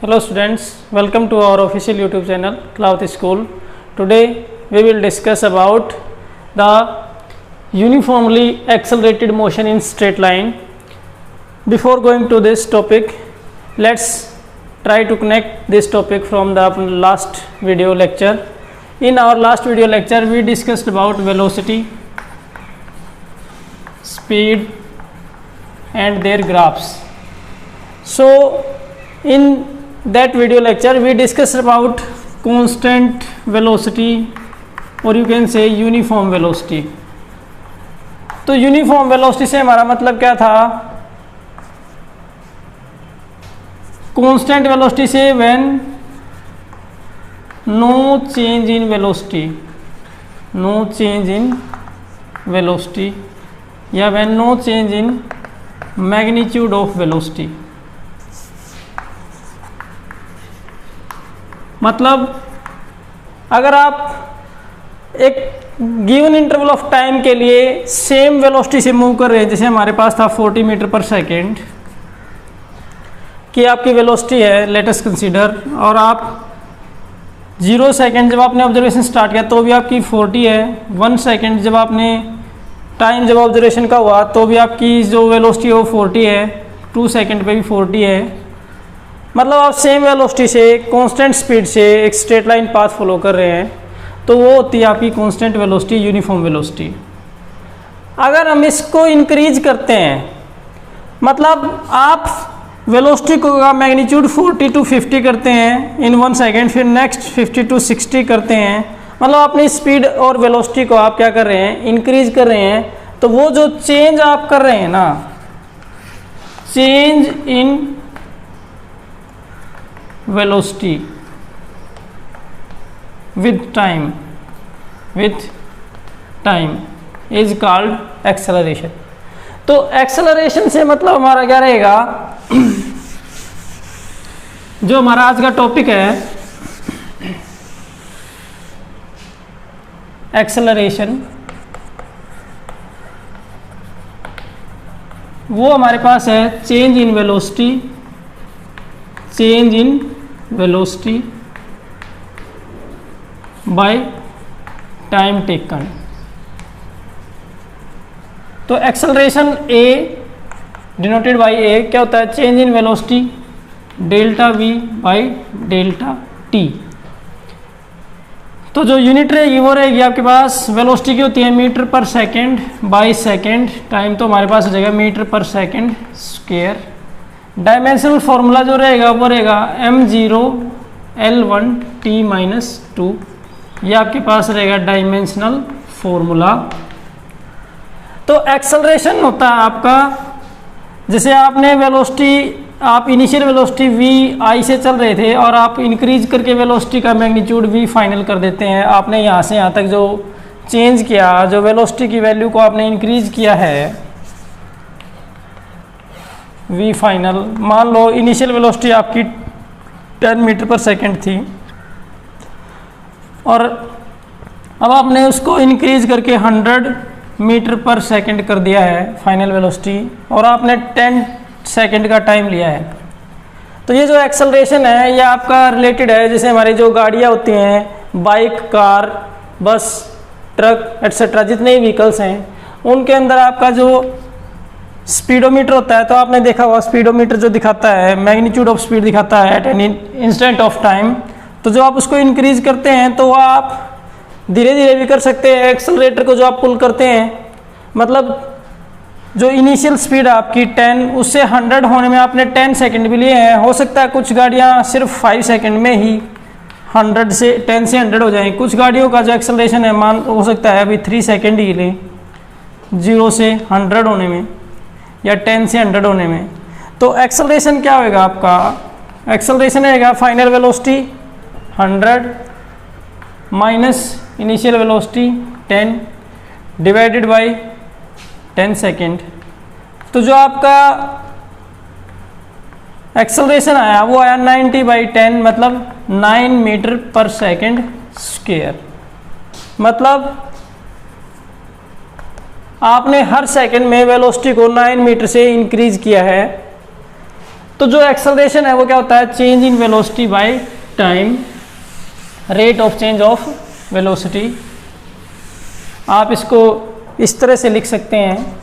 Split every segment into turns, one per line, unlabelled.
Hello students, welcome to our official YouTube channel Cloud School. Today we will discuss about the uniformly accelerated motion in straight line. Before going to this topic, let's try to connect this topic from the last video lecture. In our last video lecture we discussed about velocity, speed and their graphs. So in that video lecture we discussed about constant velocity or you can say uniform velocity. तो uniform velocity से हमारा मतलब क्या था? Constant velocity से when no change in velocity, no change in velocity या when no change in magnitude of velocity. मतलब अगर आप एक गिवन इंटरवल ऑफ टाइम के लिए सेम वेलोसिटी से मूव कर रहे हैं, जैसे हमारे पास था 40 मीटर पर सेकेंड की आपकी वेलोसिटी है, लेट अस कंसीडर, और आप 0 सेकेंड जब आपने ऑब्जर्वेशन स्टार्ट किया तो भी आपकी 40 है, 1 सेकेंड जब आपने टाइम जब ऑब्जर्वेशन का हुआ तो भी आपकी जो वेलोसिटी है वो 40 है, 2 सेकेंड पे भी 40 है. मतलब आप सेम वेलोसिटी से कांस्टेंट स्पीड से एक स्ट्रेट लाइन पाथ फॉलो कर रहे हैं तो वो होती है आपकी कांस्टेंट वेलोसिटी, यूनिफॉर्म वेलोसिटी. अगर हम इसको इंक्रीज करते हैं, मतलब आप वेलोसिटी का मैग्नीट्यूड 40 to 50 करते हैं इन 1 सेकेंड, फिर नेक्स्ट 50 to 60 करते हैं, मतलब अपनी स्पीड और वेलोसिटी को आप क्या कर रहे हैं, इंक्रीज कर रहे हैं. तो वो जो चेंज आप कर रहे हैं ना, change in velocity with time is called acceleration. तो acceleration से मतलब हमारा क्या रहेगा, जो हमारा आज का टॉपिक है acceleration, वो हमारे पास है change in velocity, change in velocity by time taken. तो एक्सेलरेशन ए डिनोटेड बाय ए क्या होता है, change in velocity delta we by delta T. तो जो यूनिट रहेगी वो रहेगी आपके पास, वेलोसिटी की होती है मीटर पर सेकेंड बाय सेकेंड, टाइम तो हमारे पास हो जाएगा मीटर पर सेकेंड स्क्वायर. डायमेंशनल फॉर्मूला जो रहेगा वो रहेगा m0 L1 t-2, ये आपके पास रहेगा डायमेंशनल फॉर्मूला. तो एक्सेलरेशन होता है आपका, जैसे आपने वेलोसिटी, आप इनिशियल वेलोसिटी v आई से चल रहे थे और आप इंक्रीज करके वेलोसिटी का मैग्नीट्यूड v फाइनल कर देते हैं. आपने यहाँ से यहाँ तक जो चेंज किया, जो वेलोसिटी की वैल्यू को आपने इंक्रीज किया है v फाइनल, मान लो इनिशियल वेलोसिटी आपकी 10 मीटर पर सेकेंड थी और अब आपने उसको इंक्रीज करके 100 मीटर पर सेकेंड कर दिया है फाइनल वेलोसिटी, और आपने 10 सेकेंड का टाइम लिया है. तो ये जो एक्सेलरेशन है ये आपका रिलेटेड है, जैसे हमारी जो गाड़ियाँ होती हैं, बाइक, कार, बस, ट्रक एट्सेट्रा, जितने भी व्हीकल्स हैं उनके अंदर आपका जो स्पीडोमीटर होता है, तो आपने देखा हुआ स्पीडोमीटर जो दिखाता है मैग्नीट्यूड ऑफ स्पीड दिखाता है at an instant of time. तो जो आप उसको इंक्रीज करते हैं तो आप धीरे धीरे भी कर सकते हैं. एक्सेलरेटर को जो आप पुल करते हैं, मतलब जो इनिशियल स्पीड है आपकी 10, उससे 100 होने में आपने 10 सेकंड भी लिए हैं. हो सकता है कुछ गाड़ियां सिर्फ 5 सेकंड में ही 10 से 100 हो जाएं. कुछ गाड़ियों का जो एक्सेलरेशन है मान हो सकता है अभी 3 सेकंड ही ले 0 से 100 होने में या 10 से 100 होने में. तो एक्सेलरेशन क्या होएगा आपका, एक्सेलरेशन रहेगा final velocity 100 minus initial velocity 10 divided by 10 second. तो जो आपका एक्सेलरेशन आया वो आया 90/10, मतलब 9 मीटर पर सेकेंड स्क्वायर. मतलब आपने हर सेकंड में वेलोसिटी को 9 मीटर से इंक्रीज किया है. तो जो एक्सेलरेशन है वो क्या होता है, change in velocity by time, rate of change of velocity. आप इसको इस तरह से लिख सकते हैं,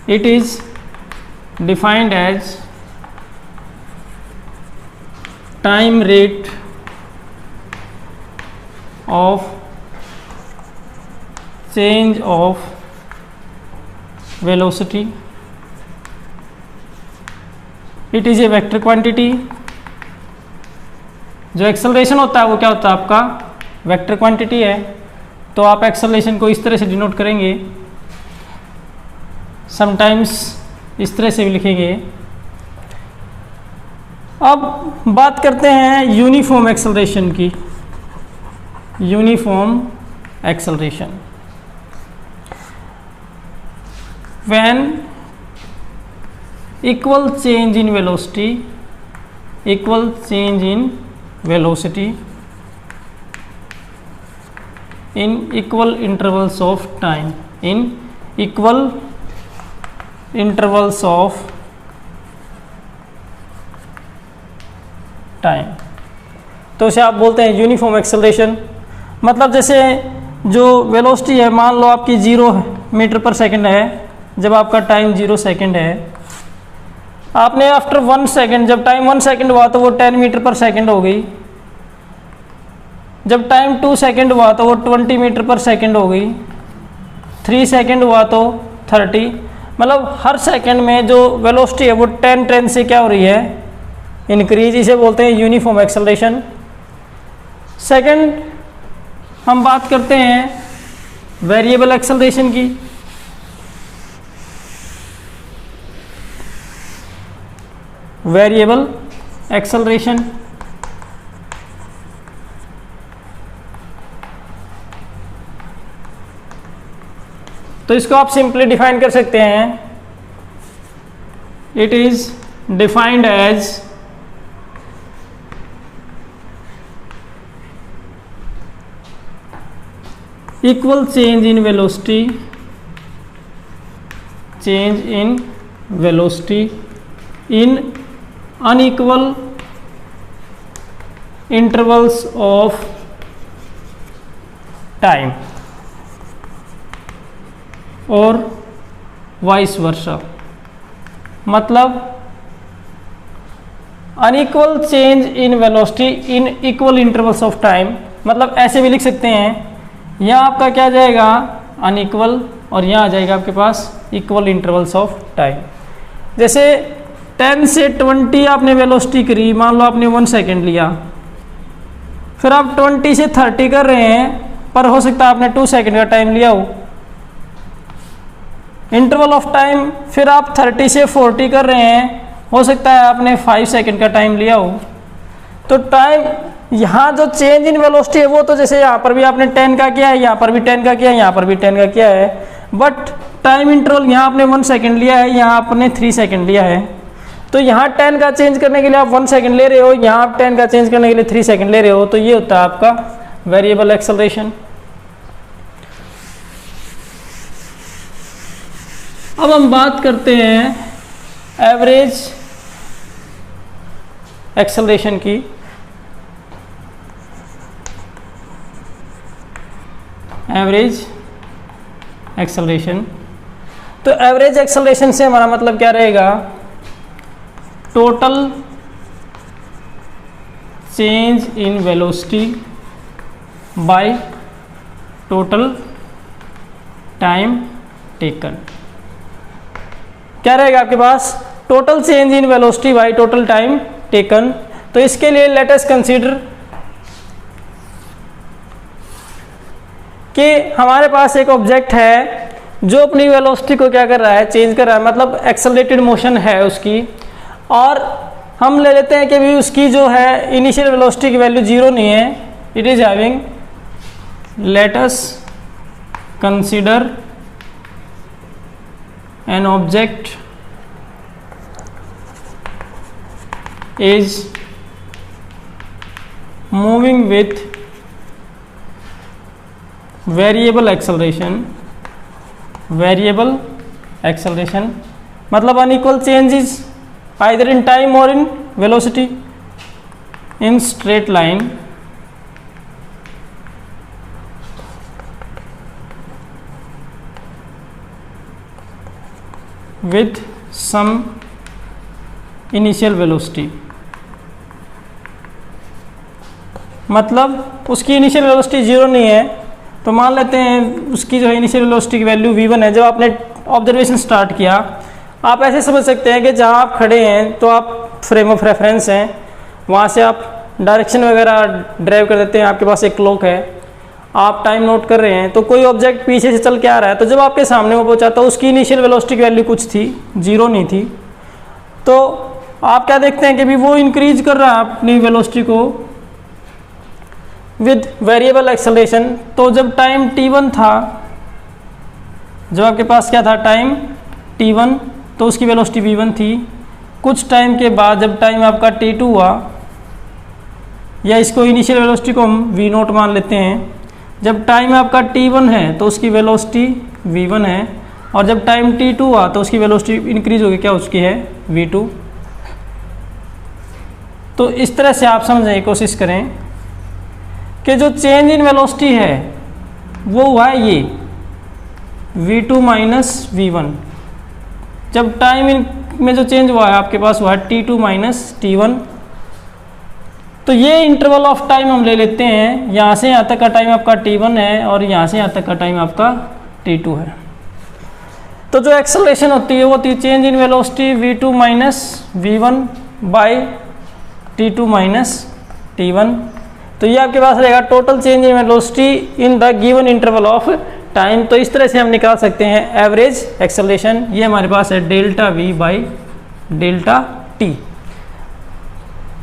it is defined as time rate of change of velocity. It is a vector quantity. जो एक्सेलरेशन होता है वो क्या होता है आपका, वेक्टर क्वांटिटी है। तो आप एक्सेलरेशन को इस तरह से डिनोट करेंगे, समटाइम्स इस तरह से भी लिखेंगे। अब बात करते हैं यूनिफॉर्म एक्सेलरेशन की। Uniform acceleration, when equal change in velocity, equal change in velocity in equal intervals of time, in equal intervals of time, तो उसे आप बोलते हैं यूनिफॉर्म एक्सेलरेशन। मतलब जैसे जो वेलोसिटी है, मान लो आपकी 0 मीटर पर सेकंड है, जब आपका टाइम 0 सेकंड है, आपने आफ्टर 1 सेकंड, जब टाइम 1 सेकंड हुआ तो वो 10 मीटर पर सेकंड हो गई। जब टाइम 2 सेकंड हुआ तो वो 20 मीटर पर सेकंड हो गई। 3 सेकंड हुआ तो 30। मतलब हर सेकंड में जो वेलोसिटी है वो 10 से क्या हो रही है, इंक्रीज। इसे बोलते हैं यूनिफॉर्म एक्सेलरेशन। सेकंड हम बात करते हैं वेरिएबल एक्सेलरेशन की। वेरिएबल एक्सेलरेशन, तो इसको आप सिंपली डिफाइन कर सकते हैं, it is defined as equal change in velocity, change in velocity in unequal intervals of time और वाइस वर्सा। मतलब unequal change in velocity in equal intervals of time, मतलब ऐसे भी लिख सकते हैं, यहाँ आपका क्या जाएगा अनइक्वल और यहाँ आ जाएगा आपके पास इक्वल इंटरवल्स ऑफ टाइम। जैसे 10 से 20 आपने वेलोसिटी करी, मान लो आपने 1 सेकेंड लिया, फिर आप 20 से 30 कर रहे हैं, पर हो सकता है आपने 2 सेकेंड का टाइम लिया हो। इंटरवल ऑफ टाइम फिर आप 30 से 40 कर रहे हैं, हो सकता है आपने 5 सेकेंड का टाइम लिया हो। तो टाइम यहाँ जो चेंज इन वेलोसिटी है वो तो जैसे यहाँ पर भी आपने 10 का किया है, यहाँ पर भी 10 का किया है, यहाँ पर भी 10 का किया है, बट टाइम इंटरवल यहाँ आपने 1 सेकेंड लिया है, यहाँ आपने 3 सेकेंड लिया है। तो यहाँ 10 का चेंज करने के लिए आप 1 सेकेंड ले रहे हो, यहाँ आप 10 का चेंज करने के लिए 3 सेकेंड ले रहे हो। तो ये होता है आपका वेरिएबल एक्सेलरेशन। अब हम बात करते हैं एवरेज एक्सेलरेशन की। एवरेज एक्सेलरेशन, तो एवरेज एक्सेलरेशन से हमारा मतलब क्या रहेगा, total change in velocity by total time taken. क्या रहेगा आपके पास, total change in velocity by total time taken. तो इसके लिए लेट अस कंसीडर कि हमारे पास एक ऑब्जेक्ट है जो अपनी वेलोसिटी को क्या कर रहा है, चेंज कर रहा है, मतलब एक्सेलरेटेड मोशन है उसकी, और हम ले लेते हैं कि भी उसकी जो है इनिशियल वेलोसिटी की वैल्यू 0 नहीं है, it is having, let us consider an object is moving with variable acceleration. Variable acceleration मतलब unequal changes either in time or in velocity in straight line with some initial velocity। मतलब उसकी initial velocity zero नहीं है, तो मान लेते हैं उसकी जो है इनिशियल वेलोसिटी की वैल्यू v1 है। जब आपने ऑब्जर्वेशन स्टार्ट किया, आप ऐसे समझ सकते हैं कि जहाँ आप खड़े हैं तो आप फ्रेम ऑफ रेफरेंस हैं, वहाँ से आप डायरेक्शन वगैरह ड्राइव कर देते हैं। आपके पास एक क्लॉक है, आप टाइम नोट कर रहे हैं, तो कोई ऑब्जेक्ट पीछे से चल के आ रहा है, तो जब आपके सामने वो पहुँचा तो उसकी इनिशियल वेलोसिटी की वैल्यू कुछ थी, जीरो नहीं थी। तो आप क्या देखते हैं कि भी वो इंक्रीज कर रहा है अपनी वेलोसिटी को विद वेरिएबल एक्सेलरेशन। तो जब टाइम t1 था, जब आपके पास क्या था टाइम t1, तो उसकी वेलोसिटी v1 थी। कुछ टाइम के बाद जब टाइम आपका t2 हुआ, या इसको इनिशियल वेलोसिटी को हम v0 मान लेते हैं, जब टाइम आपका t1 है तो उसकी वेलोसिटी v1 है, और जब टाइम t2 हुआ तो उसकी वेलोसिटी इंक्रीज होगी, क्या उसकी है v2। तो इस तरह से आप समझने की कोशिश करें कि जो चेंज इन वेलोसिटी है वो हुआ है ये v2 माइनस v1। जब टाइम में जो चेंज हुआ है आपके पास हुआ है t2 माइनस t1। तो ये इंटरवल ऑफ टाइम हम ले लेते हैं, यहाँ से यहाँ तक का टाइम आपका t1 है और यहाँ से यहाँ तक का टाइम आपका t2 है। तो जो एक्सेलरेशन होती है वो होती है change in velocity v2 minus v1 by t2 minus t1। तो ये आपके पास रहेगा total change in velocity in the given interval of time. तो इस तरह से हम निकाल सकते हैं एवरेज एक्सेलरेशन। ये हमारे पास है delta v by delta t।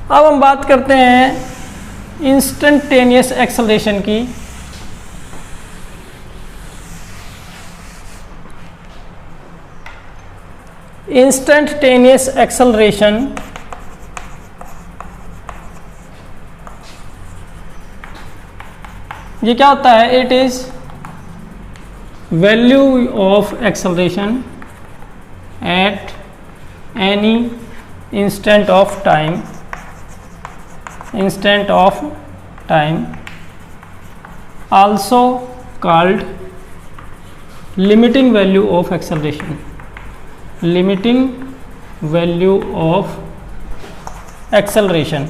अब हम बात करते हैं इंस्टेंटेनियस एक्सेलरेशन की। इंस्टेंटेनियस एक्सेलरेशन ये क्या होता है? It is value of acceleration at any instant of time, instant of time, also called limiting value of acceleration, limiting value of acceleration।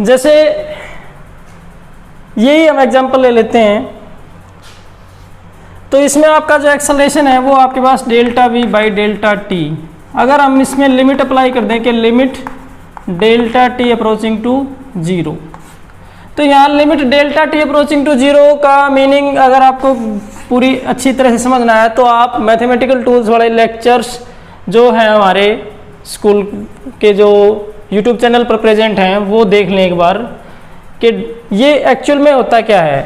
जैसे यही हम एग्जांपल ले लेते हैं, तो इसमें आपका जो एक्सेलरेशन है वो आपके पास delta v by delta t. अगर हम इसमें लिमिट अप्लाई कर दें कि limit delta T approaching to zero, तो यहाँ limit delta T approaching to zero का मीनिंग अगर आपको पूरी अच्छी तरह से समझना है तो आप मैथमेटिकल टूल्स वाले लेक्चर्स जो हैं हमारे स्कूल के जो यूट्यूब चैनल पर प्रेजेंट हैं वो देख लें एक बार कि ये एक्चुअल में होता क्या है।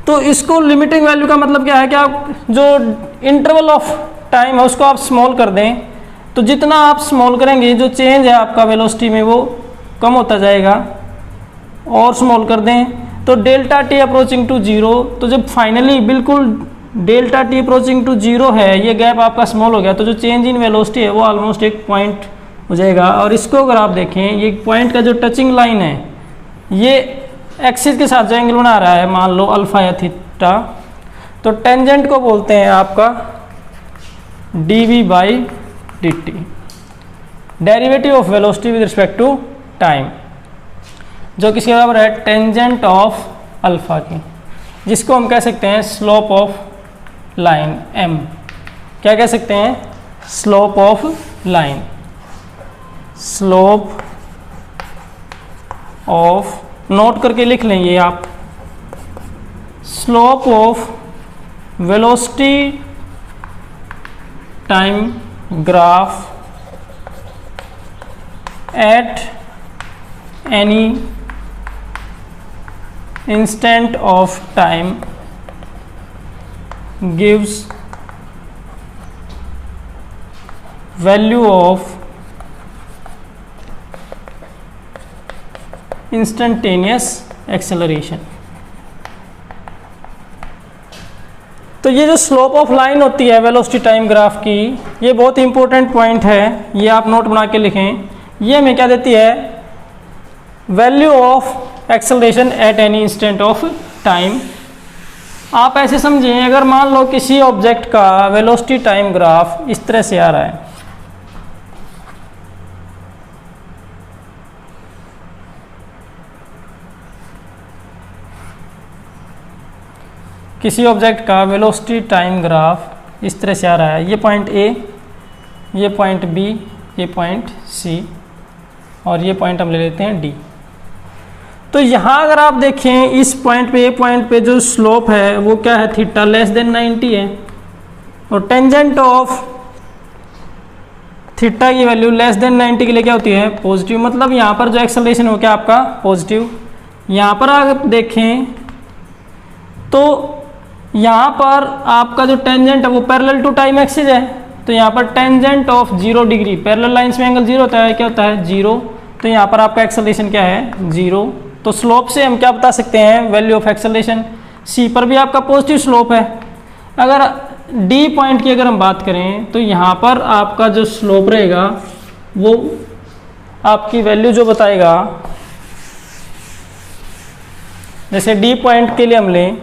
तो इसको लिमिटिंग वैल्यू का मतलब क्या है कि आप जो इंटरवल ऑफ टाइम है उसको आप स्मॉल कर दें, तो जितना आप स्मॉल करेंगे जो चेंज है आपका वेलोसिटी में वो कम होता जाएगा, और स्मॉल कर दें तो delta T approaching to zero. तो जब फाइनली बिल्कुल delta T approaching to zero है, ये गैप आपका स्मॉल हो गया, तो जो चेंज इन वेलोसिटी है वो ऑलमोस्ट एक पॉइंट हो जाएगा। और इसको अगर आप देखें, ये पॉइंट का जो टचिंग लाइन है ये एक्सिस के साथ जो एंगल बना रहा है, मान लो अल्फा या थीटा, तो टेंजेंट को बोलते हैं आपका dv by dt, derivative of velocity with respect to time, जो किसके बराबर है? टेंजेंट ऑफ अल्फा की, जिसको हम कह सकते हैं स्लोप ऑफ लाइन m। क्या कह सकते हैं? Slope of line, slope of, note करके लिख लें ये आप, slope of velocity time graph at any instant of time gives value of instantaneous acceleration। तो ये जो स्लोप ऑफ लाइन होती है वेलोसिटी टाइम ग्राफ की, ये बहुत इंपॉर्टेंट पॉइंट है, ये आप नोट बना के लिखें। ये हमें क्या देती है, value of acceleration at any instant of time. आप ऐसे समझें, अगर मान लो किसी ऑब्जेक्ट का वेलोसिटी टाइम ग्राफ इस तरह से आ रहा है, किसी ऑब्जेक्ट का वेलोसिटी टाइम ग्राफ इस तरह से आ रहा है, ये पॉइंट ए, ये पॉइंट बी, ये पॉइंट सी और ये पॉइंट हम ले लेते हैं डी। तो यहाँ अगर आप देखें इस पॉइंट पे, ए पॉइंट पे जो स्लोप है वो क्या है, थीटा लेस देन 90 है, और टेंजेंट ऑफ थीटा की वैल्यू लेस देन 90 के लिए क्या होती है, पॉजिटिव। मतलब यहाँ पर जो एक्सेलरेशन हो गया आपका पॉजिटिव। यहाँ पर आप देखें तो यहाँ पर आपका जो टेंजेंट है वो पैरेलल टू टाइम एक्सिस है, तो यहाँ पर tangent of 0 degree, parallel lines में एंगल 0 होता है, क्या होता है 0, तो यहाँ पर आपका एक्सेलरेशन क्या है 0। तो स्लोप से हम क्या बता सकते हैं, वैल्यू ऑफ एक्सेलरेशन। सी पर भी आपका पॉजिटिव स्लोप है। अगर डी पॉइंट की अगर हम बात करें तो यहाँ पर आपका जो स्लोप रहेगा वो आपकी वैल्यू जो बताएगा, जैसे डी पॉइंट के लिए हम लें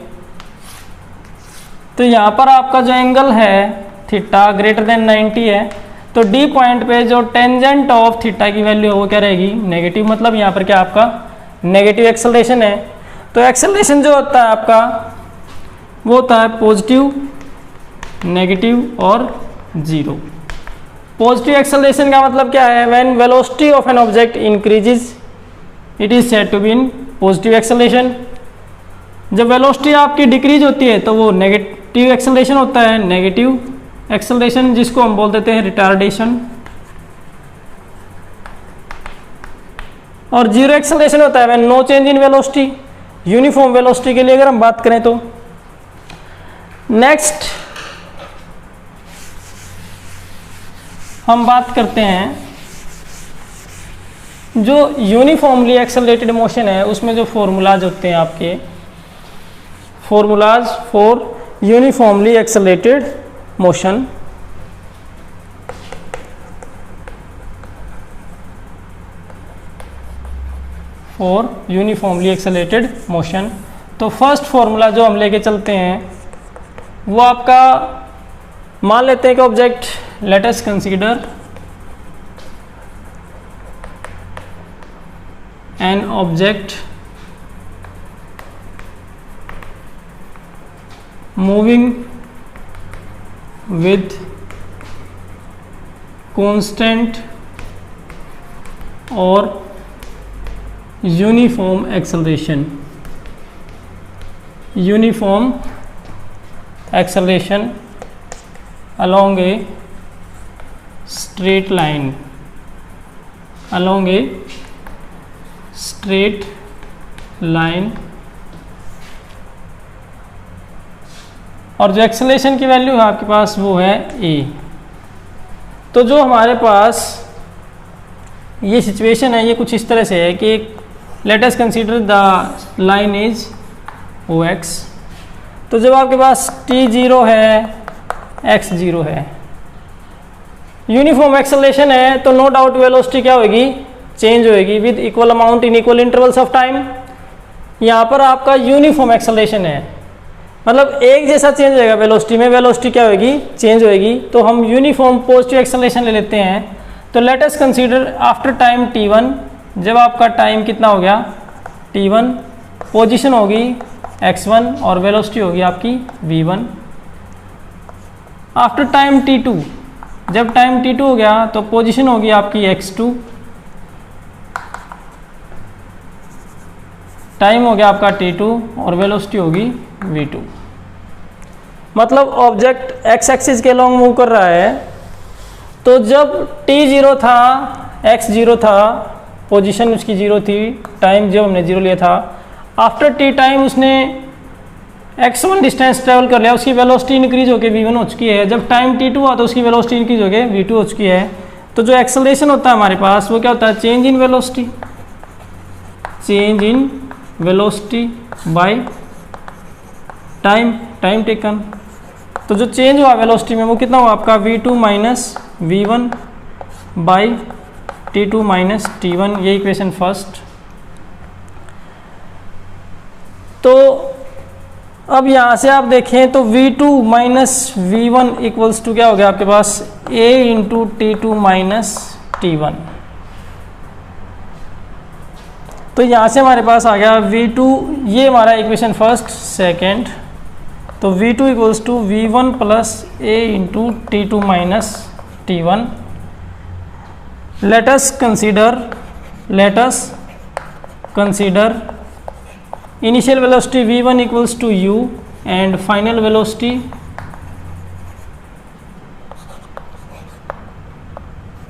तो यहाँ पर आपका जो एंगल है थीटा ग्रेटर देन 90 है, तो डी पॉइंट पे जो टेंजेंट ऑफ थीटा की वैल्यू है वो क्या रहेगी, नेगेटिव। मतलब यहाँ पर क्या आपका नेगेटिव एक्सेलरेशन है। तो एक्सेलरेशन जो होता है आपका वो होता है पॉजिटिव, नेगेटिव और 0। पॉजिटिव एक्सेलरेशन का मतलब क्या है, when velocity of an object increases it is said to be in positive acceleration. जब वेलोसिटी आपकी डिक्रीज होती है तो वो नेगेटिव एक्सेलरेशन होता है, नेगेटिव एक्सेलरेशन, जिसको हम बोल देते हैं रिटार्डेशन। और 0 एक्सेलरेशन होता है when no change in velocity. Uniform velocity के लिए अगर हम बात करें तो नेक्स्ट हम बात करते हैं जो यूनिफॉर्मली एक्सेलरेटेड मोशन है उसमें जो फॉर्मूलाज होते हैं आपके, formulas for uniformly accelerated motion. For uniformly accelerated motion, तो फर्स्ट फॉर्मूला जो हम लेके चलते हैं वो आपका, मान लेते हैं कि object, late us consider an object moving with constant or uniform acceleration, uniform acceleration along a straight line, along a straight line, और जो एक्सेलरेशन की वैल्यू है आपके पास वो है a। तो जो हमारे पास ये सिचुएशन है ये कुछ इस तरह से है कि late us consider the line is OX। तो जब आपके पास t0 है, x0 है, यूनिफॉर्म एक्सेलरेशन है, तो नो डाउट वेलोसिटी क्या होगी, चेंज होएगी with equal amount in equal intervals of time. यहाँ पर आपका यूनिफॉर्म एक्सेलरेशन है, मतलब एक जैसा चेंज होएगा वेलोसिटी में, वेलोसिटी क्या होगी, चेंज होएगी। तो हम यूनिफॉर्म पॉजिटिव एक्सेलरेशन ले लेते हैं। तो late us consider after time t1, जब आपका टाइम कितना हो गया t1, पोजीशन होगी x1 और वेलोसिटी होगी आपकी v1। आफ्टर टाइम t2, जब टाइम t2 हो गया तो पोजीशन होगी आपकी x2, टाइम हो गया आपका t2 और वेलोसिटी होगी v2। मतलब ऑब्जेक्ट x एक्सिस के लॉन्ग मूव कर रहा है, तो जब t0 था, x0 था, पोजीशन उसकी 0 थी, टाइम जब हमने 0 लिया था, आफ्टर t टाइम उसने x1 डिस्टेंस ट्रेवल कर लिया, उसकी वेलोसिटी इंक्रीज होकर v1 हो चुकी है। जब टाइम t2 हुआ तो उसकी वेलोसिटी इंक्रीज होकर v2 हो चुकी है। तो जो एक्सेलरेशन होता है हमारे पास वो क्या होता है, change in velocity, change in velocity by time, time taken. तो जो चेंज हुआ वेलोसिटी में वो कितना हुआ आपका v2 minus v1 by t2 minus t1, ये इक्वेशन फर्स्ट। तो अब यहाँ से आप देखें तो v2 minus v1 equals to क्या हो गया आपके पास a into t2 minus t1। तो यहाँ से हमारे पास आ गया v2, ये हमारा इक्वेशन फर्स्ट सेकंड। तो v2 equals to v1 plus a into t2 minus t1। let us consider initial velocity v1 equals to u and final velocity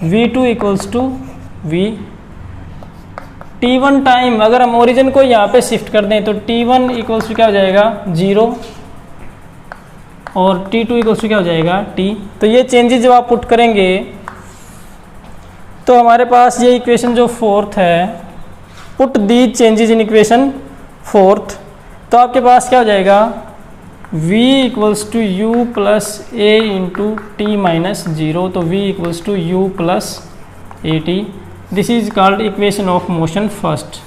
v2 equals to v। t1 time अगर हम origin को यहाँ पे shift कर दें तो t1 equals to क्या हो जाएगा 0 और t2 इक्वल्स टू क्या हो जाएगा t। तो ये चेंजेस जब आप पुट करेंगे तो हमारे पास ये इक्वेशन जो फोर्थ है, put the changes in equation fourth, तो आपके पास क्या हो जाएगा v equals to u plus a into t minus 0। तो v equals to u plus a t. This is called equation of motion first.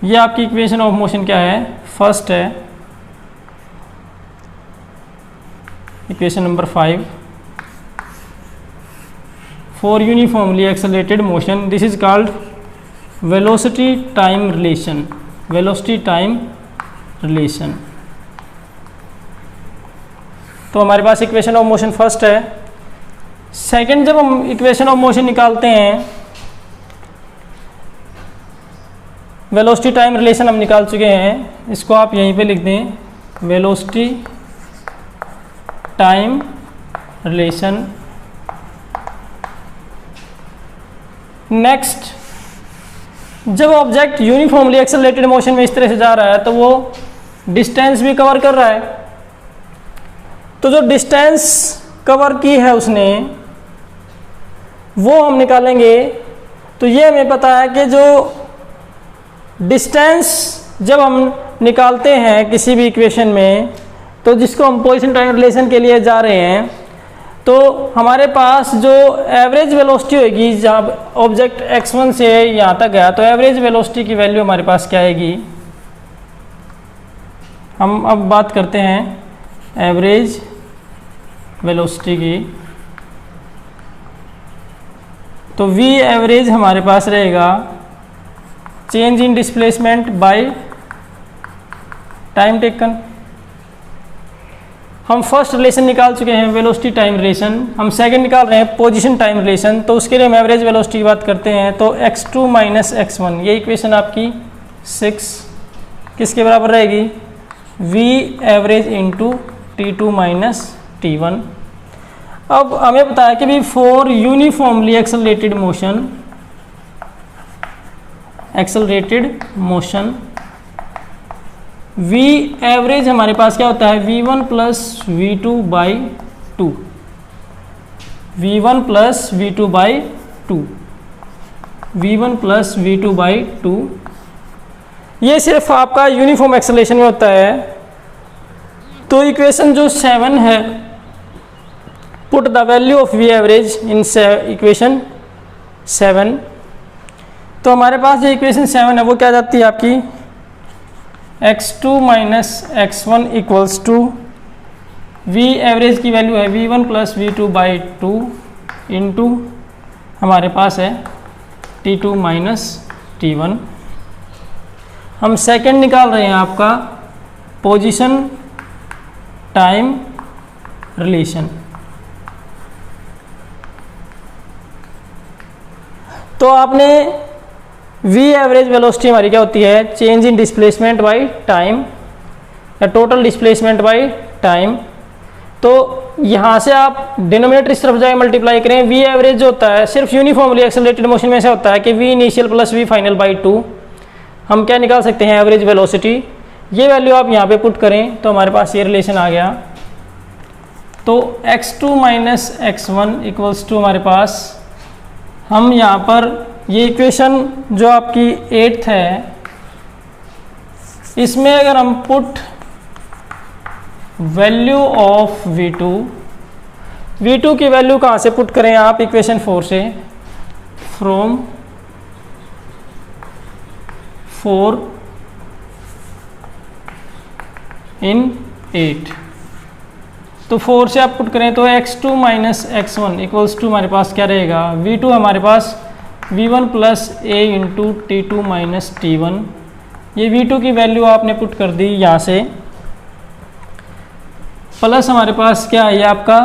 ये आपकी इक्वेशन ऑफ मोशन क्या है, फर्स्ट है, equation number 5 for uniformly accelerated motion. This is called velocity time relation, velocity time relation. तो हमारे पास equation of motion first है। Second, जब हम इक्वेशन ऑफ मोशन निकालते हैं, वेलोसिटी टाइम रिलेशन हम निकाल चुके हैं, इसको आप यहीं पे लिख दें, वेलोसिटी टाइम रिलेशन। नेक्स्ट, जब ऑब्जेक्ट यूनिफॉर्मली एक्सेलरेटेड मोशन में इस तरह से जा रहा है तो वो डिस्टेंस भी कवर कर रहा है। तो जो डिस्टेंस कवर की है उसने, वो हम निकालेंगे। तो ये हमें पता है कि जो डिस्टेंस जब हम निकालते हैं किसी भी इक्वेशन में, तो जिसको हम पोजीशन टाइम रिलेशन के लिए जा रहे हैं, तो हमारे पास जो एवरेज वेलोसिटी होगी, जब ऑब्जेक्ट x1 से यहाँ तक गया, तो एवरेज वेलोसिटी की वैल्यू हमारे पास क्या आएगी। हम अब बात करते हैं एवरेज वेलोसिटी की। तो v एवरेज हमारे पास रहेगा change in displacement by time taken. हम फर्स्ट रिलेशन निकाल चुके हैं वेलोसिटी टाइम रिलेशन, हम सेकंड निकाल रहे हैं पोजीशन टाइम रिलेशन। तो उसके लिए हम एवरेज वेलोसिटी की बात करते हैं। तो x2 माइनस x1, ये इक्वेशन आपकी 6 किसके बराबर रहेगी, v average into t2 minus t1। अब हमें पता है कि भी for uniformly accelerated motion v average हमारे पास क्या होता है, v1 plus v2 by 2, v1 plus v2 by 2, v1 plus v2 by 2। ये सिर्फ आपका यूनिफॉर्म एक्सेलरेशन में होता है। तो इक्वेशन जो 7 है, put the value of v average in equation 7। तो हमारे पास जो इक्वेशन 7 है वो क्या जाती है आपकी, x2 minus x1 equals to v average की वैल्यू है v1 plus v2 by 2 into हमारे पास है t2 माइनस t1। हम सेकंड निकाल रहे हैं आपका पोजीशन टाइम रिलेशन। तो आपने v एवरेज वेलोसिटी हमारी क्या होती है, change in displacement by time या टोटल डिस्प्लेसमेंट बाय टाइम। तो यहाँ से आप डिनोमिनेटर इस तरफ जाए मल्टीप्लाई करें, v एवरेज जो होता है सिर्फ यूनिफॉर्मली एक्सेलरेटेड मोशन में से होता है कि v initial plus v final by 2। हम क्या निकाल सकते हैं, एवरेज वेलोसिटी। ये वैल्यू आप यहाँ पे पुट करें तो हमारे पास ये रिलेशन आ गया। तो x2 minus x1 equals to हमारे पास, हम यहाँ पर ये इक्वेशन जो आपकी 8th है, इसमें अगर हम पुट वैल्यू ऑफ V2 की वैल्यू कहाँ से पुट करें आप, इक्वेशन 4 से, फ्रॉम 4 इन 8। तो 4 से आप पुट करें तो x2 minus x1 equals to हमारे पास क्या रहेगा, V2 हमारे पास V1 plus a into T2 minus T1। ये V2 की वैल्यू आपने पुट कर दी यहाँ से, प्लस हमारे पास क्या है ये आपका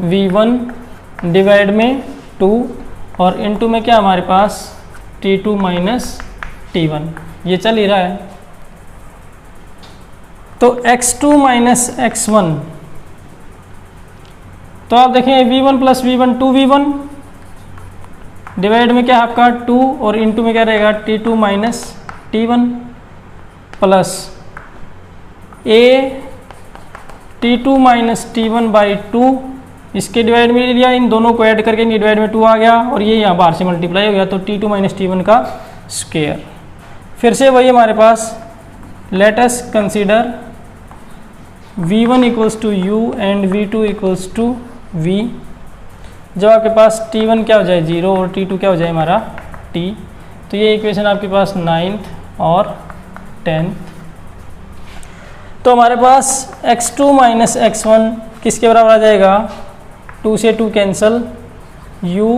V1 डिवाइड में 2 और इनटू में क्या हमारे पास T2 माइनस T1, ये चल ही रहा है। तो x2 माइनस x1, तो आप देखें V1 plus V1 2V1 divide में क्या है आपका 2 और इनटू में क्या रहेगा T2 minus T1 plus a T2 minus T1 by 2, इसके डिवाइड में लिया, इन दोनों को ऐड करके डिवाइड में 2 आ गया और ये यहाँ बाहर से मल्टीप्लाई हो गया, तो T2 माइनस T1 का स्क्वायर। फिर से वही हमारे पास, let us consider V1 equals to U and V2 equals to V। जब आपके पास T1 क्या हो जाए 0 और T2 क्या हो जाए हमारा T, तो ये इक्वेशन आपके पास 9th और 10th। तो हमारे पास x2 माइनस x1 किसके बराबर आ जाएगा, 2 से 2 कैंसिल, U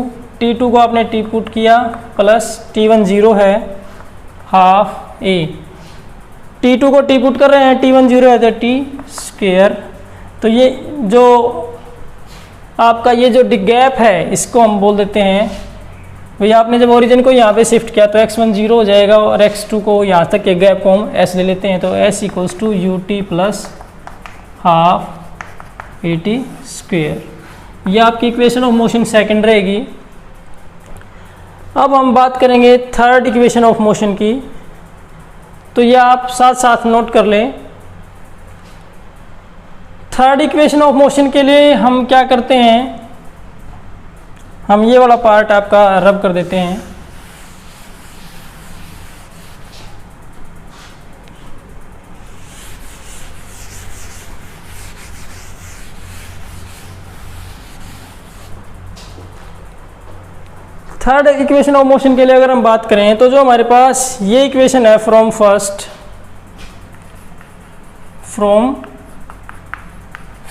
T2 को आपने T पुट किया प्लस T1 0 है, हाफ a, T2 को T पुट कर रहे हैं, T1 0 है तो T स्क्वायर। तो ये जो आपका ये जो गैप है इसको हम बोल देते हैं, भैया आपने जब ओरिजिन को यहाँ पे शिफ्ट किया तो x1 0 हो जाएगा और x2 को यहाँ तक के गैप को हम s ले लेते हैं, तो s equals to ut plus half at square. ये आपकी इक्वेशन ऑफ मोशन सेकंड रहेगी। अब हम बात करेंगे थर्ड इक्वेशन ऑफ मोशन की, तो ये आप साथ साथ नोट कर लें। थर्ड इक्वेशन ऑफ मोशन के लिए हम क्या करते हैं, हम ये वाला पार्ट आपका रब कर देते हैं। थर्ड इक्वेशन ऑफ मोशन के लिए अगर हम बात करें तो जो हमारे पास ये इक्वेशन है फ्रॉम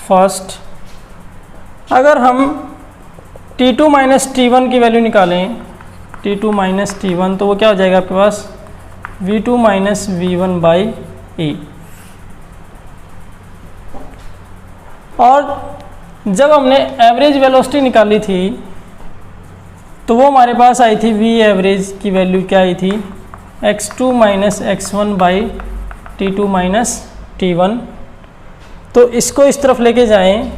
फर्स्ट, अगर हम T2 माइनस T1 की वैल्यू निकालें, T2 माइनस T1, तो वो क्या हो जाएगा आपके पास V2 माइनस V1 बाई ए। और जब हमने एवरेज वेलोसिटी निकाली थी तो वो हमारे पास आई थी V एवरेज की वैल्यू क्या आई थी, x2 minus x1 by T2 minus T1। तो इसको इस तरफ लेके जाएं,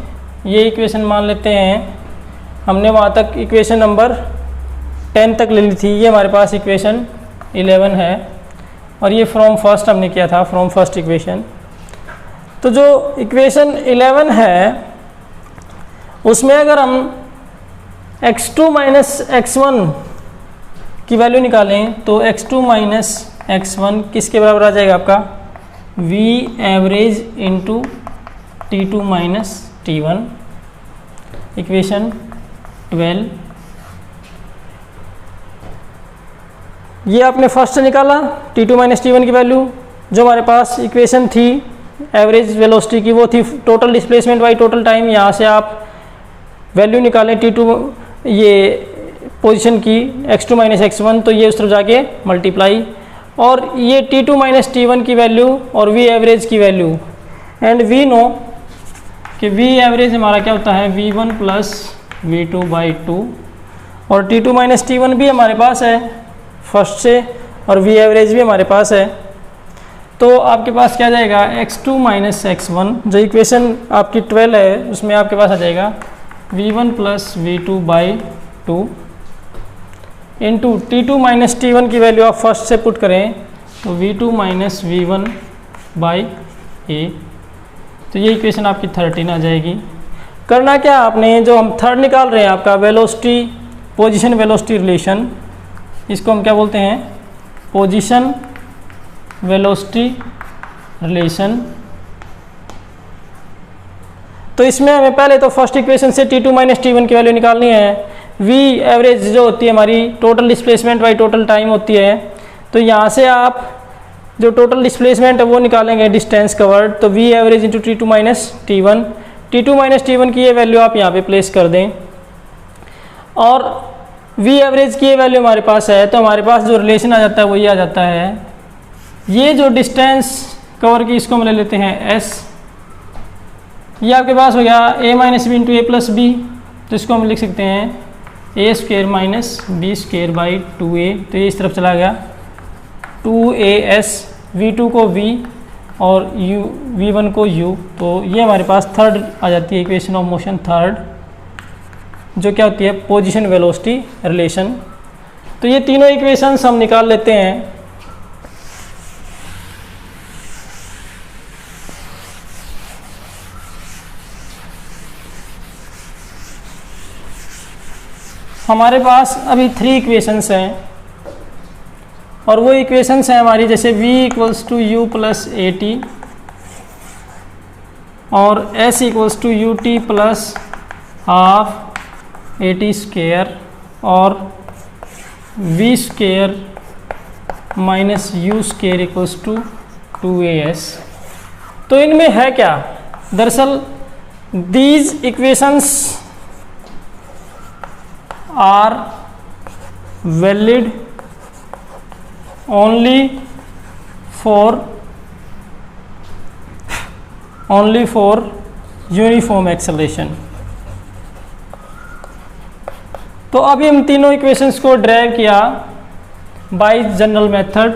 ये इक्वेशन मान लेते हैं, हमने वहाँ तक इक्वेशन नंबर 10 तक ले ली थी, ये हमारे पास इक्वेशन 11 है और ये फ्रॉम फर्स्ट हमने किया था, फ्रॉम फर्स्ट इक्वेशन। तो जो इक्वेशन 11 है उसमें अगर हम x2 माइनस x1 की वैल्यू निकालें तो x2 माइनस x1 किसके बराबर आ जाएगा आपका V average into T2 minus T1, equation 12। ये आपने फर्स्ट से निकाला T2 माइनस T1 की वैल्यू, जो हमारे पास इक्वेशन थी एवरेज वेलोसिटी की वो थी total displacement by total time. यहाँ से आप वैल्यू निकालें T2 ये पोजीशन की x2 माइनस x1, तो ये उस तरफ जाके मल्टीप्लाई, और ये T2 माइनस T1 की वैल्यू और V एवरेज की वैल्यू, एंड वी नो कि V एवरेज हमारा क्या होता है V1 प्लस V2 बाई 2, और T2 माइनस T1 भी हमारे पास है फर्स्ट से और V एवरेज भी हमारे पास है। तो आपके पास क्या जाएगा x2 माइनस x1, जो इक्वेशन आपकी 12 है उसमें आपके पास आ जाएगा V1 plus V2 by 2 into T2 minus T1 की वैल्यू आप फर्स्ट से पुट करें तो V2 माइनस V1 बाई ए। तो ये इक्वेशन आपकी 13 आ जाएगी। करना क्या आपने, जो हम थर्ड निकाल रहे हैं आपका वेलोसिटी पोजीशन वेलोसिटी रिलेशन, इसको हम क्या बोलते हैं पोजीशन वेलोसिटी रिलेशन, तो इसमें हमें पहले तो फर्स्ट इक्वेशन से T2 माइनस T1 की वैल्यू निकालनी है। V एवरेज जो होती है हमारी total displacement by total time होती है। तो यहाँ से आप जो टोटल डिस्प्लेसमेंट है वो निकालेंगे डिस्टेंस कवर्ड, तो V average into T2 minus T1। T2 minus T1 की ये वैल्यू आप यहाँ पे प्लेस कर दें और V एवरेज की ये वैल्यू हमारे पास है, तो हमारे पास जो रिलेशन आ जाता है वो ये आ जाता है। ये जो डिस्टेंस कवर की इसको हम ले लेते हैं S, ये आपके पास हो गया a minus b into a plus b, तो इसको हम लिख सकते हैं a square minus b square by 2a, तो ये इस तरफ चला गया 2as, v2 को v और v1 को u, तो ये हमारे पास थर्ड आ जाती है इक्वेशन ऑफ मोशन थर्ड, जो क्या होती है पोजीशन वेलोसिटी रिलेशन। तो ये तीनों इक्वेशंस हम निकाल लेते हैं। हमारे पास अभी 3 इक्वेशंस हैं और वो इक्वेशंस हैं हमारी जैसे v equals to u plus a t और s equals to u t plus half a t square और v square minus u square equals to 2as। तो इनमें है क्या, दरअसल these equations are valid only for uniform acceleration। तो अभी हम तीनों इक्वेशंस को ड्राइव किया बाय जनरल मेथड।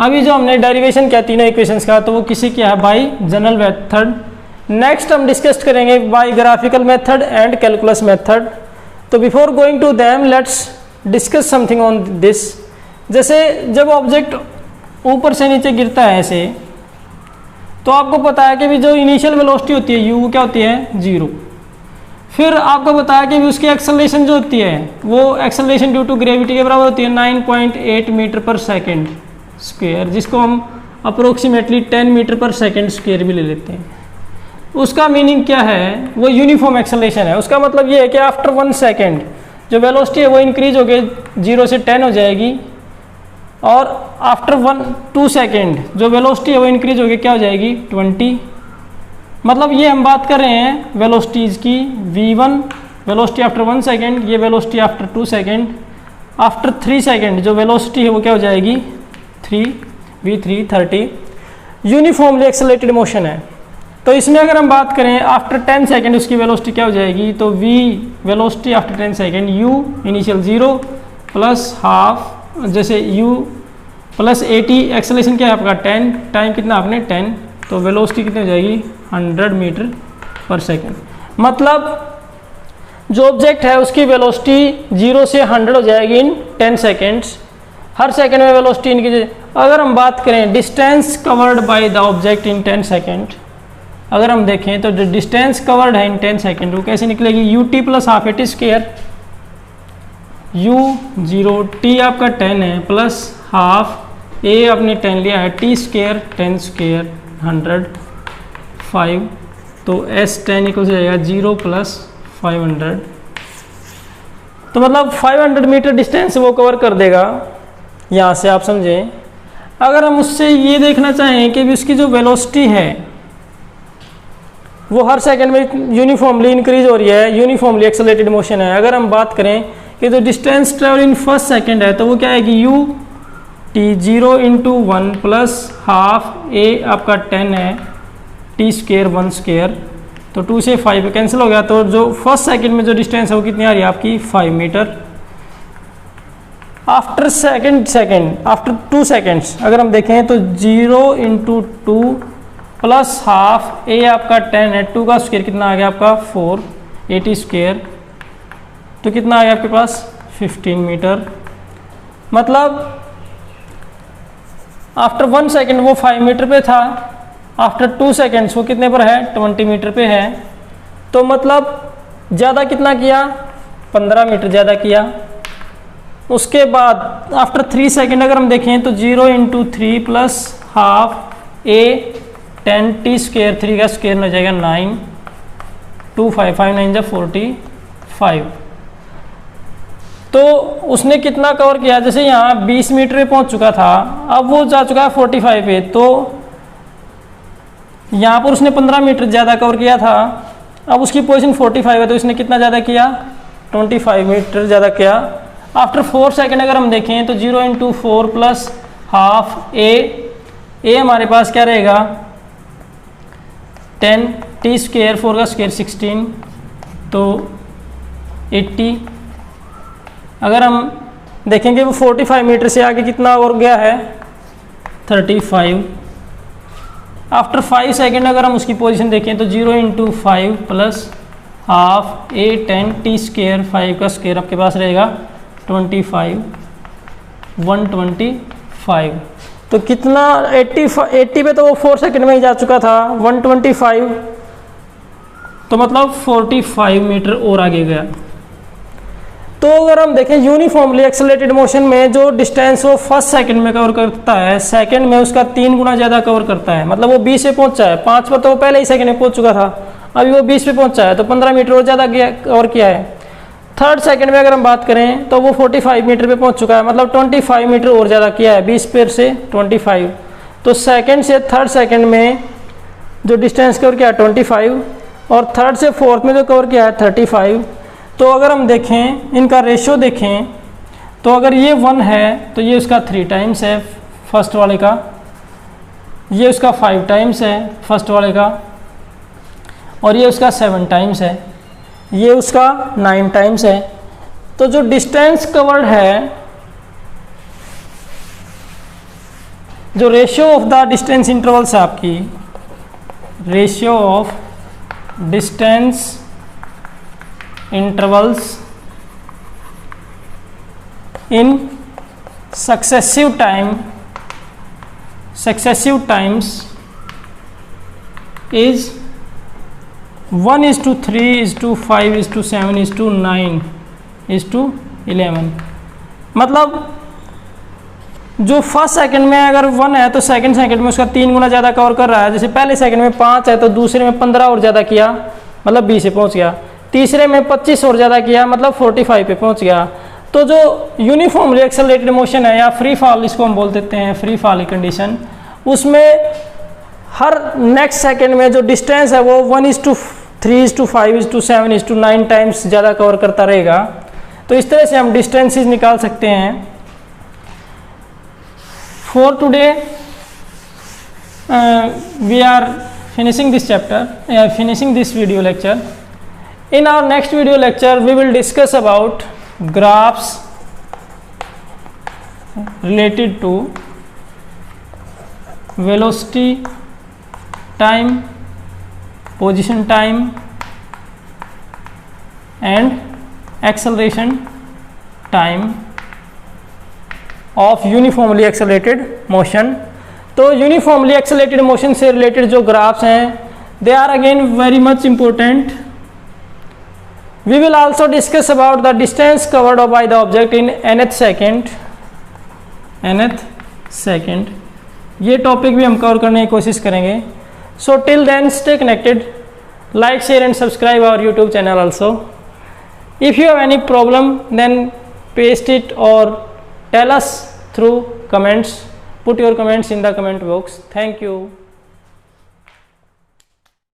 अभी जो हमने डेरिवेशन किया तीनों इक्वेशंस का, तो वो किसी क्या है बाय जनरल मेथड। नेक्स्ट हम डिस्कस करेंगे by graphical method and calculus method. तो before going to them let's discuss something on this. जैसे जब ऑब्जेक्ट ऊपर से नीचे गिरता है ऐसे, तो आपको पता है कि भी जो इनिशियल वेलोसिटी होती है u, वो क्या होती है 0। फिर आपको बताया कि भी उसकी एक्सेलरेशन जो होती है वो एक्सेलरेशन ड्यू टू ग्रेविटी के बराबर होती है 9.8 मीटर पर सेकेंड स्क्वायर, जिसको हम अप्रोक्सीमेटली 10 मीटर पर सेकेंड स्क्वायर भी ले लेते हैं। उसका मीनिंग क्या है, वो यूनिफॉर्म एक्सेलरेशन है। उसका मतलब ये है कि आफ्टर 1 सेकेंड जो वेलोसिटी है वो इंक्रीज होकर 0 से 10 हो जाएगी और आफ्टर 2 सेकेंड जो वेलोसिटी है वो इंक्रीज होकर क्या हो जाएगी 20। मतलब ये हम बात कर रहे हैं वेलोसिटीज़ की, v1 वेलोसिटी आफ्टर 1 सेकेंड, ये velocity after 2 second, after 3 second जो वेलोसिटी है वो क्या हो जाएगी 3 v3 30। यूनिफॉर्मली एक्सेलरेटेड मोशन है, तो इसमें अगर हम बात करें आफ्टर 10 सेकेंड उसकी वेलोसिटी क्या हो जाएगी, तो v velocity after 10 second u initial 0 plus half जैसे u plus a T, acceleration क्या है आपका 10, टाइम कितना आपने 10, तो वेलोसिटी कितनी हो जाएगी 100 मीटर पर सेकेंड। मतलब जो ऑब्जेक्ट है उसकी वेलोसिटी 0 से 100 हो जाएगी इन 10 सेकेंड्स। हर सेकेंड में वेलोसिटी इनकी। अगर हम बात करें distance covered by the object in 10 second, अगर हम देखें तो जो डिस्टेंस कवर्ड है इन 10 सेकेंड वो कैसे निकलेगी, you t plus half a t square, you 0 T आपका 10 है प्लस हाफ ए आपने 10 लिया है, टी स्क्वेयर 10 स्क्वेयर 100 5, तो एस 10 इक्वल हो जाएगा 0 प्लस 500। तो मतलब 500 मीटर डिस्टेंस वो कवर कर देगा। यहाँ से आप समझें, अगर हम उससे ये देखना चाहें कि उसकी जो वेलोसिटी है वो हर सेकंड में यूनिफॉर्मली इंक्रीज हो रही है, यूनिफॉर्मली एक्सेलरेटेड मोशन है। अगर हम बात करें कि जो distance travel in first second है तो वो क्या आएगी u t 0 into 1 plus half a आपका 10 है t स्क्वेयर 1 स्क्वेयर, तो 2 से 5 कैंसिल हो गया, तो जो फर्स्ट सेकंड में जो डिस्टेंस है वो कितनी आ रही है आपकी 5 मीटर। आफ्टर आफ्टर 2 सेकेंड्स अगर हम देखें तो 0 इंटू 2 प्लस हाफ ए आपका 10 है, 2 का स्क्वायर कितना आ गया आपका 4 80 स्क्वायर, तो कितना आ गया आपके पास 15 मीटर। मतलब आफ्टर 1 सेकेंड वो 5 मीटर पे था, आफ्टर 2 सेकेंड्स वो कितने पर है 20 मीटर पे है। तो मतलब ज़्यादा कितना किया 15 मीटर ज़्यादा किया। उसके बाद आफ्टर 3 सेकेंड अगर हम देखें तो 0 × 3 प्लस हाफ ए 10 टी स्क्वेयर, 3 का स्क्वेयर हो जाएगा 9, 2 5 5 9 45। तो उसने कितना कवर किया, जैसे यहाँ 20 मीटर पे पहुँच चुका था, अब वो जा चुका है 45 पे, तो यहाँ पर उसने 15 मीटर ज़्यादा कवर किया था, अब उसकी पोजीशन 45 है तो इसने कितना ज़्यादा किया, 25 मीटर ज़्यादा किया। आफ्टर 4 सेकेंड अगर हम देखें तो 0 × 4 प्लस हाफ ए हमारे पास क्या रहेगा 10 टी स्क्वेयर, 4 का स्क्वेयर 16, तो 80। अगर हम देखेंगे वो 45 मीटर से आगे कितना और गया है 35। आफ्टर 5 सेकेंड अगर हम उसकी पोजीशन देखें तो 0 × 5 प्लस हाफ ए 10 टी स्क्वेयर, 5 का स्क्वेयर आपके पास रहेगा 25, 125। तो कितना 80 पे तो वो 4 सेकेंड में ही जा चुका था, 125 तो मतलब 45 मीटर और आगे गया। तो अगर हम देखें यूनिफॉर्मली एक्सेलरेटेड मोशन में जो डिस्टेंस वो फर्स्ट सेकंड में कवर करता है, सेकंड में उसका 3 गुना ज़्यादा कवर करता है, मतलब वो 20 पे पहुंचा है, 5 पर तो वो पहले ही सेकंड में पहुंच चुका था, अभी वो 20 पे पहुंचा है तो 15 मीटर और ज़्यादा कवर किया है। थर्ड सेकंड में अगर हम बात करें तो वो 45 मीटर पे पहुंच चुका है, मतलब 25 मीटर और ज़्यादा किया है, 20 पर से 25। तो सेकेंड से थर्ड सेकेंड में जो डिस्टेंस कवर किया है 25, और थर्ड से फोर्थ में जो कवर किया है 35। तो अगर हम देखें इनका रेशियो देखें तो अगर ये 1 है तो ये उसका 3 टाइम्स है फर्स्ट वाले का, ये उसका 5 टाइम्स है फर्स्ट वाले का, और ये उसका 7 टाइम्स है, ये उसका 9 टाइम्स है। तो जो डिस्टेंस कवर्ड है, जो ratio of the distance intervals है आपकी, ratio of distance intervals in successive times is 1:3:5:7:9:11। मतलब जो फर्स्ट सेकंड में अगर 1 है तो सेकंड सेकंड में उसका 3 गुना ज़्यादा कवर कर रहा है। जैसे पहले सेकंड में 5 है तो दूसरे में 15 और ज़्यादा किया, मतलब 20 पे पहुंच गया, तीसरे में 25 और ज़्यादा किया, मतलब 45 पे पहुंच गया। तो जो यूनिफॉर्मली एक्सेलरेटेड मोशन है या फ्री फॉल इसको हम बोल देते हैं, फ्री फॉल कंडीशन, उसमें हर नेक्स्ट सेकंड में जो डिस्टेंस है वो 1:3:5:7:9 टाइम्स ज़्यादा कवर करता रहेगा। तो इस तरह से हम डिस्टेंसेस निकाल सकते हैं। For today we are finishing this chapter, finishing this video lecture. In our next video lecture we will discuss about graphs related to velocity time, position time and acceleration time of uniformly accelerated motion. तो uniformly accelerated motion से related जो graphs हैं they are again very much important. We will also discuss about the distance covered by the object in nth second. ये topic भी हम cover करने की कोशिश करेंगे। So till then stay connected, like share and subscribe our YouTube channel also. If you have any problem then paste it और tell us through comments. Put your comments in the comment box. Thank you.